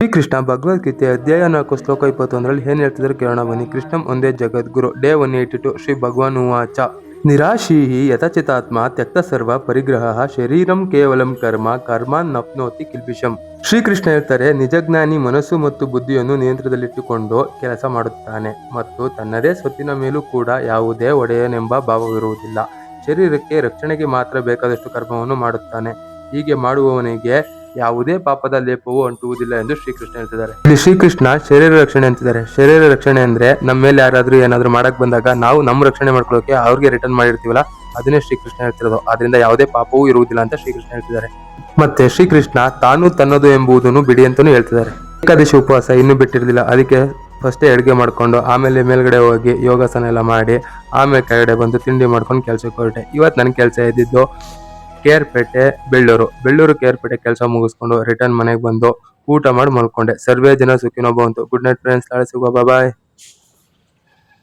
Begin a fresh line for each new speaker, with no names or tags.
ಶ್ರೀಕೃಷ್ಣ ಭಗವದ್ಗೀತೆ ಅಧ್ಯಾಯ 4 ಶ್ಲೋಕ 21ರಲ್ಲಿ ಏನ್ ಹೇಳ್ತಿದ್ರೆ ಕೇಳೋಣ ಬನ್ನಿ. ಕೃಷ್ಣಂ ಒಂದೇ ಜಗದ್ಗುರು. ಡೇ 182. ಶ್ರೀ ಭಗವಾನ್ ಉವಾಚ ನಿರಾಶೀಹಿ ಯಥಚಿತಾತ್ಮ ತ್ಯಕ್ತ ಸರ್ವ ಪರಿಗ್ರಹ ಶರೀರಂ ಕೇವಲಂ ಕರ್ಮಾನ್ ನಪ್ನೋತಿ ಕಿಲ್ಬಿಷಂ. ಶ್ರೀಕೃಷ್ಣ ಹೇಳ್ತಾರೆ, ನಿಜಜ್ಞಾನಿ ಮನಸ್ಸು ಮತ್ತು ಬುದ್ಧಿಯನ್ನು ನಿಯಂತ್ರಣದಲ್ಲಿಟ್ಟುಕೊಂಡು ಕೆಲಸ ಮಾಡುತ್ತಾನೆ ಮತ್ತು ತನ್ನದೇ ಸ್ವತ್ತಿನ ಮೇಲೂ ಕೂಡ ಯಾವುದೇ ಒಡೆಯನೆಂಬ ಭಾವವಿರುವುದಿಲ್ಲ. ಶರೀರಕ್ಕೆ ರಕ್ಷಣೆಗೆ ಮಾತ್ರ ಬೇಕಾದಷ್ಟು ಕರ್ಮವನ್ನು ಮಾಡುತ್ತಾನೆ. ಹೀಗೆ ಮಾಡುವವನಿಗೆ ಯಾವುದೇ ಪಾಪದ ಲೇಪವೂ ಅಂಟುವುದಿಲ್ಲ ಎಂದು ಶ್ರೀಕೃಷ್ಣ ಹೇಳ್ತಿದ್ದಾರೆ. ಇಲ್ಲಿ ಶ್ರೀಕೃಷ್ಣ ಶರೀರ ರಕ್ಷಣೆ ಅಂತಿದ್ದಾರೆ. ಶರೀರ ರಕ್ಷಣೆ ಅಂದ್ರೆ ನಮ್ಮ ಮೇಲೆ ಯಾರಾದ್ರೂ ಏನಾದ್ರೂ ಮಾಡಕ್ ಬಂದಾಗ ನಾವು ನಮ್ಮ ರಕ್ಷಣೆ ಮಾಡ್ಕೊಳ್ಳೋಕೆ ಅವ್ರಿಗೆ ರಿಟರ್ನ್ ಮಾಡಿರ್ತೀವಲ್ಲ, ಅದನ್ನೇ ಶ್ರೀಕೃಷ್ಣ ಹೇಳ್ತಿರೋದು. ಆದ್ರಿಂದ ಯಾವುದೇ ಪಾಪವೂ ಇರುವುದಿಲ್ಲ ಅಂತ ಶ್ರೀಕೃಷ್ಣ ಹೇಳ್ತಿದ್ದಾರೆ. ಮತ್ತೆ ಶ್ರೀಕೃಷ್ಣ ತಾನು ತನ್ನದು ಎಂಬುದನ್ನು ಬಿಡಿ ಅಂತಾನೂ ಹೇಳ್ತಿದ್ದಾರೆ. ಏಕಾದಶಿ ಉಪವಾಸ ಇನ್ನೂ ಬಿಟ್ಟಿರ್ಲಿಲ್ಲ, ಅದಕ್ಕೆ ಫಸ್ಟೇ ಅಡುಗೆ ಮಾಡ್ಕೊಂಡು ಆಮೇಲೆ ಮೇಲ್ಗಡೆ ಹೋಗಿ ಯೋಗಾಸನ ಎಲ್ಲ ಮಾಡಿ ಆಮೇಲೆ ಕೆಳಗಡೆ ಬಂದು ತಿಂಡಿ ಮಾಡ್ಕೊಂಡು ಕೆಲ್ಸಕ್ಕೆ ಹೊರಟೆ. ಇವತ್ತು ನನ್ನ ಕೆಲಸ ಇದ್ದಿದ್ದು ಕೇರ್ಪೇಟೆ ಬೆಳ್ಳೂರು ಕೇರ್ಪೇಟೆ ಕೆಲಸ ಮುಗಿಸ್ಕೊಂಡು ರಿಟರ್ನ್ ಮನೆಗೆ ಬಂದು ಊಟ ಮಾಡಿ ಮಲ್ಕೊಂಡೆ. ಸರ್ವೇ ಜನ ಸುಖಿನೋ ಭವಂತು. Good night friends. ನಾಳೆ ಸಿಗುವ. ಬಾಯ್.